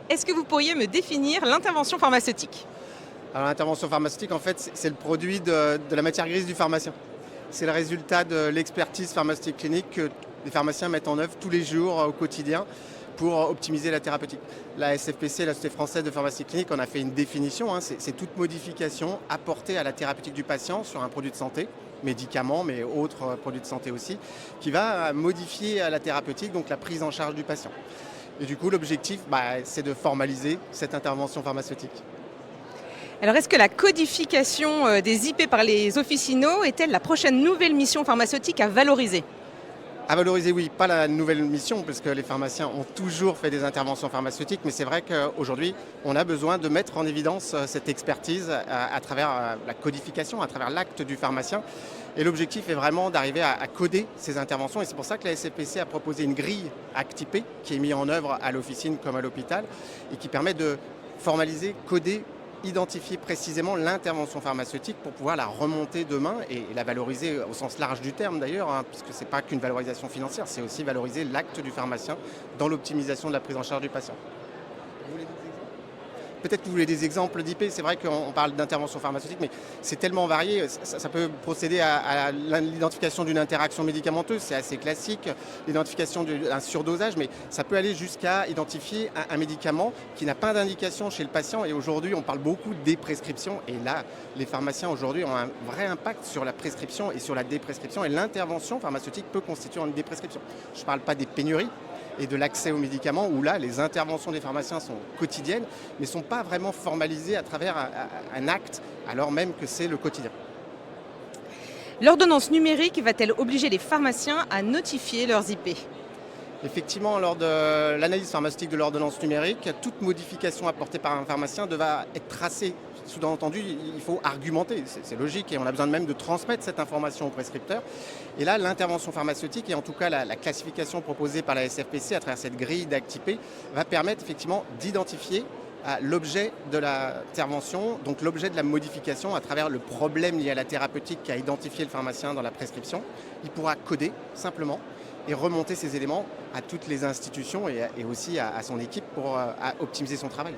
Est-ce que vous pourriez me définir l'intervention pharmaceutique? Alors l'intervention pharmaceutique, en fait, c'est le produit de la matière grise du pharmacien. C'est le résultat de l'expertise pharmaceutique clinique que les pharmaciens mettent en œuvre tous les jours au quotidien pour optimiser la thérapeutique. La SFPC, la Société française de pharmacie clinique, en a fait une définition. C'est toute modification apportée à la thérapeutique du patient sur un produit de santé, médicaments, mais autres produits de santé aussi, qui va modifier la thérapeutique, donc la prise en charge du patient. Et du coup, l'objectif, c'est de formaliser cette intervention pharmaceutique. Alors, est-ce que la codification des IP par les officinaux est-elle la prochaine nouvelle mission pharmaceutique à valoriser? À valoriser, oui, pas la nouvelle mission, parce que les pharmaciens ont toujours fait des interventions pharmaceutiques, mais c'est vrai qu'aujourd'hui, on a besoin de mettre en évidence cette expertise à travers la codification, à travers l'acte du pharmacien. Et l'objectif est vraiment d'arriver à coder ces interventions, et c'est pour ça que la SFPC a proposé une grille acte-IP qui est mise en œuvre à l'officine comme à l'hôpital, et qui permet de formaliser, coder, identifier précisément l'intervention pharmaceutique pour pouvoir la remonter demain et la valoriser au sens large du terme d'ailleurs, puisque ce n'est pas qu'une valorisation financière, c'est aussi valoriser l'acte du pharmacien dans l'optimisation de la prise en charge du patient. Peut-être que vous voulez des exemples d'IP, c'est vrai qu'on parle d'intervention pharmaceutique, mais c'est tellement varié, ça peut procéder à l'identification d'une interaction médicamenteuse, c'est assez classique, l'identification d'un surdosage, mais ça peut aller jusqu'à identifier un médicament qui n'a pas d'indication chez le patient, et aujourd'hui on parle beaucoup des prescriptions, et là les pharmaciens aujourd'hui ont un vrai impact sur la prescription et sur la déprescription, et l'intervention pharmaceutique peut constituer une déprescription. Je ne parle pas des pénuries et de l'accès aux médicaments, où là, les interventions des pharmaciens sont quotidiennes, mais ne sont pas vraiment formalisées à travers un acte, alors même que c'est le quotidien. L'ordonnance numérique va-t-elle obliger les pharmaciens à notifier leurs IP? Effectivement, lors de l'analyse pharmaceutique de l'ordonnance numérique, toute modification apportée par un pharmacien devra être tracée. Sous-entendu, il faut argumenter, c'est logique, et on a besoin même de transmettre cette information au prescripteur. Et là, l'intervention pharmaceutique, et en tout cas la classification proposée par la SFPC à travers cette grille d'acte-IP, va permettre effectivement d'identifier l'objet de l'intervention, donc l'objet de la modification à travers le problème lié à la thérapeutique qu'a identifié le pharmacien dans la prescription. Il pourra coder simplement et remonter ces éléments à toutes les institutions et aussi à son équipe pour optimiser son travail.